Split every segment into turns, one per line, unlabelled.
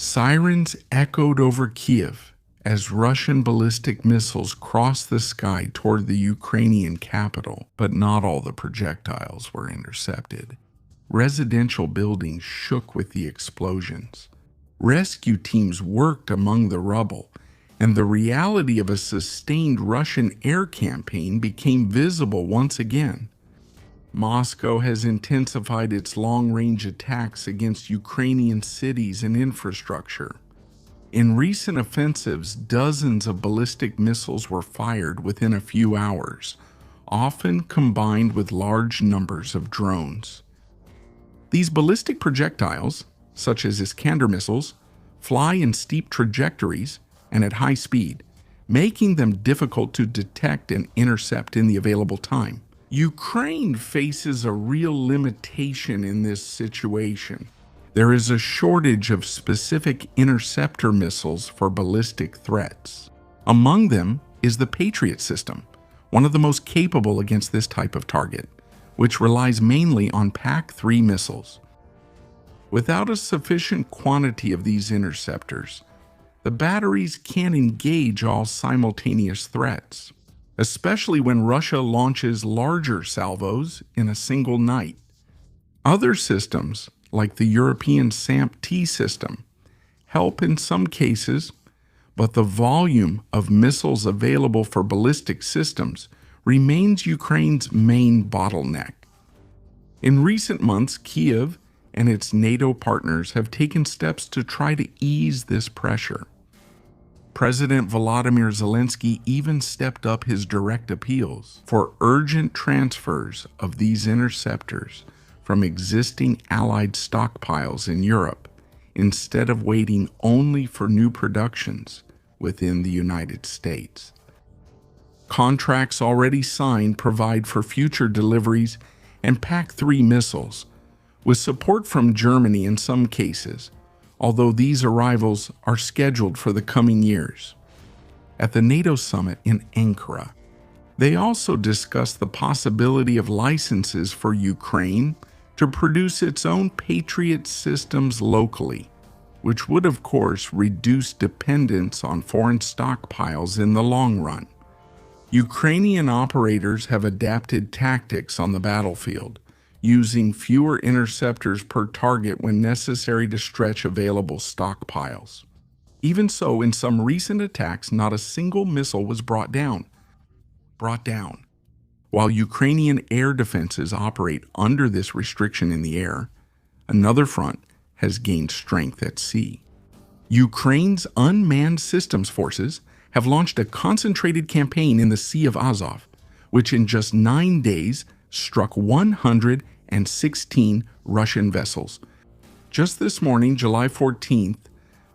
Sirens echoed over Kyiv as Russian ballistic missiles crossed the sky toward the Ukrainian capital, but not all the projectiles were intercepted. Residential buildings shook with the explosions. Rescue teams worked among the rubble, and the reality of a sustained Russian air campaign became visible once again. Moscow has intensified its long-range attacks against Ukrainian cities and infrastructure. In recent offensives, dozens of ballistic missiles were fired within a few hours, often combined with large numbers of drones. These ballistic projectiles, such as Iskander missiles, fly in steep trajectories and at high speed, making them difficult to detect and intercept in the available time. Ukraine faces a real limitation in this situation. There is a shortage of specific interceptor missiles for ballistic threats. Among them is the Patriot system, one of the most capable against this type of target, which relies mainly on PAC-3 missiles. Without a sufficient quantity of these interceptors, the batteries can't engage all simultaneous threats, especially when Russia launches larger salvos in a single night. Other systems, like the European SAMP-T system, help in some cases, but the volume of missiles available for ballistic systems remains Ukraine's main bottleneck. In recent months, Kyiv and its NATO partners have taken steps to try to ease this pressure. President Volodymyr Zelensky even stepped up his direct appeals for urgent transfers of these interceptors from existing Allied stockpiles in Europe, instead of waiting only for new productions within the United States. Contracts already signed provide for future deliveries and PAC-3 missiles, with support from Germany in some cases, although these arrivals are scheduled for the coming years. At the NATO summit in Ankara, they also discussed the possibility of licenses for Ukraine to produce its own Patriot systems locally, which would of course reduce dependence on foreign stockpiles in the long run. Ukrainian operators have adapted tactics on the battlefield, using fewer interceptors per target when necessary to stretch available stockpiles. Even so, in some recent attacks, not a single missile was brought down. While Ukrainian air defenses operate under this restriction in the air, another front has gained strength at sea. Ukraine's unmanned systems forces have launched a concentrated campaign in the Sea of Azov, which in just 9 days struck 116 Russian vessels. Just this morning, July 14th,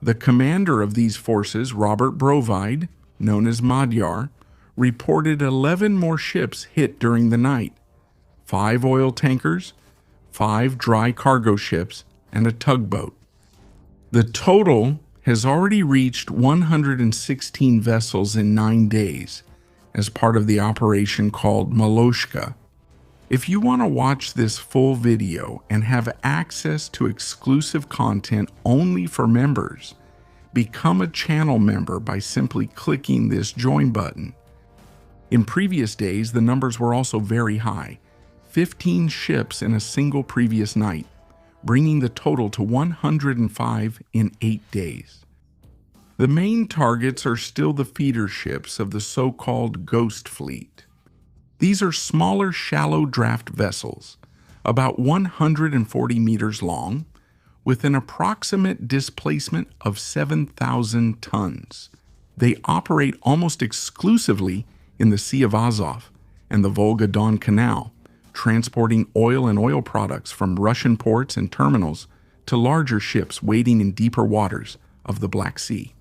the commander of these forces, Robert Brovide, known as Madyar, reported 11 more ships hit during the night, 5 oil tankers, 5 dry cargo ships, and a tugboat. The total has already reached 116 vessels in 9 days as part of the operation called Maloshka. If you want to watch this full video and have access to exclusive content only for members, become a channel member by simply clicking this join button. In previous days, the numbers were also very high, 15 ships in a single previous night, bringing the total to 105 in 8 days. The main targets are still the feeder ships of the so-called Ghost Fleet. These are smaller, shallow draft vessels, about 140 meters long, with an approximate displacement of 7,000 tons. They operate almost exclusively in the Sea of Azov and the Volga-Don Canal, transporting oil and oil products from Russian ports and terminals to larger ships waiting in deeper waters of the Black Sea.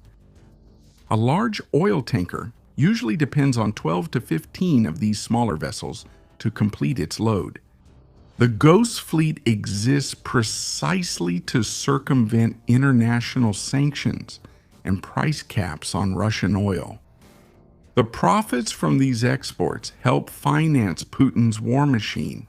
A large oil tanker usually depends on 12 to 15 of these smaller vessels to complete its load. The Ghost Fleet exists precisely to circumvent international sanctions and price caps on Russian oil. The profits from these exports help finance Putin's war machine.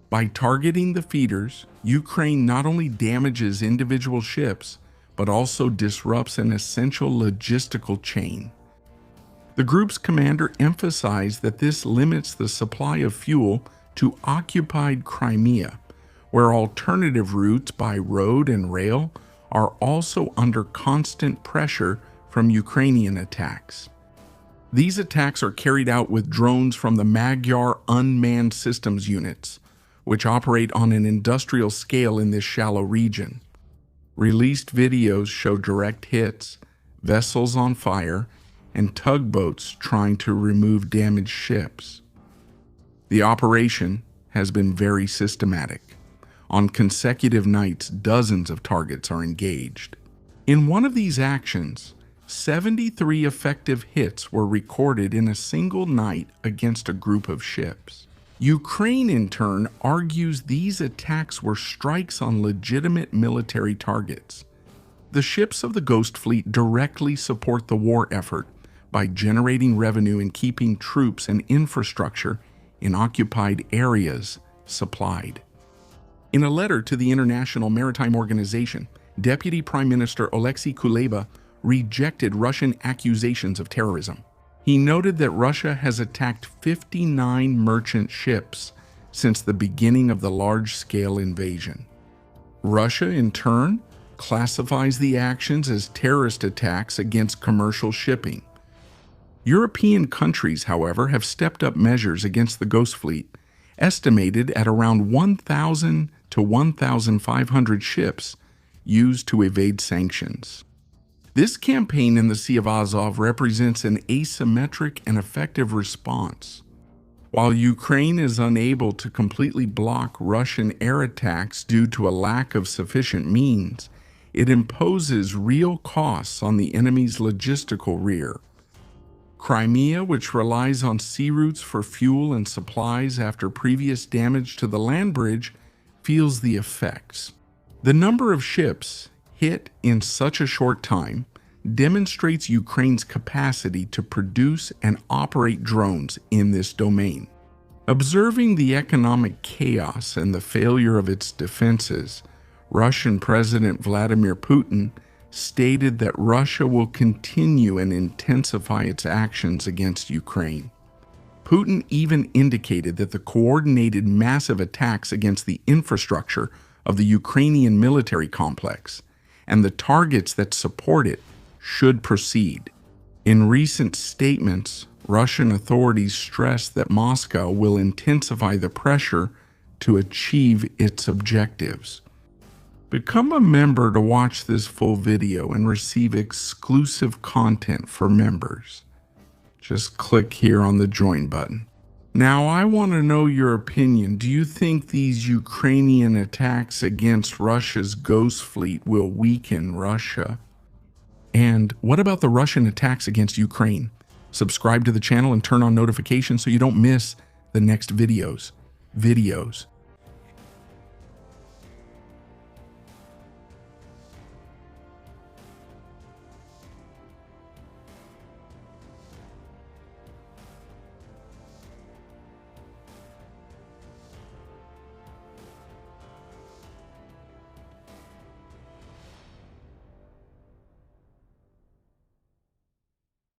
By targeting the feeders, Ukraine not only damages individual ships, but also disrupts an essential logistical chain. The group's commander emphasized that this limits the supply of fuel to occupied Crimea, where alternative routes by road and rail are also under constant pressure from Ukrainian attacks. These attacks are carried out with drones from the Magyar Unmanned Systems units, which operate on an industrial scale in this shallow region. Released videos show direct hits, vessels on fire, and tugboats trying to remove damaged ships. The operation has been very systematic. On consecutive nights, dozens of targets are engaged. In one of these actions, 73 effective hits were recorded in a single night against a group of ships. Ukraine, in turn, argues these attacks were strikes on legitimate military targets. The ships of the Ghost Fleet directly support the war effort by generating revenue and keeping troops and infrastructure in occupied areas supplied. In a letter to the International Maritime Organization, Deputy Prime Minister Alexei Kuleba rejected Russian accusations of terrorism. He noted that Russia has attacked 59 merchant ships since the beginning of the large-scale invasion. Russia, in turn, classifies the actions as terrorist attacks against commercial shipping. European countries, however, have stepped up measures against the Ghost Fleet, estimated at around 1,000 to 1,500 ships used to evade sanctions. This campaign in the Sea of Azov represents an asymmetric and effective response. While Ukraine is unable to completely block Russian air attacks due to a lack of sufficient means, it imposes real costs on the enemy's logistical rear. Crimea, which relies on sea routes for fuel and supplies after previous damage to the land bridge, feels the effects. The number of ships hit in such a short time demonstrates Ukraine's capacity to produce and operate drones in this domain. Observing the economic chaos and the failure of its defenses, Russian President Vladimir Putin stated that Russia will continue and intensify its actions against Ukraine. Putin even indicated that the coordinated massive attacks against the infrastructure of the Ukrainian military complex and the targets that support it should proceed. In recent statements, Russian authorities stressed that Moscow will intensify the pressure to achieve its objectives. Become a member to watch this full video and receive exclusive content for members. Just click here on the join button. Now, I want to know your opinion. Do you think these Ukrainian attacks against Russia's Ghost Fleet will weaken Russia? And what about the Russian attacks against Ukraine? Subscribe to the channel and turn on notifications so you don't miss the next videos.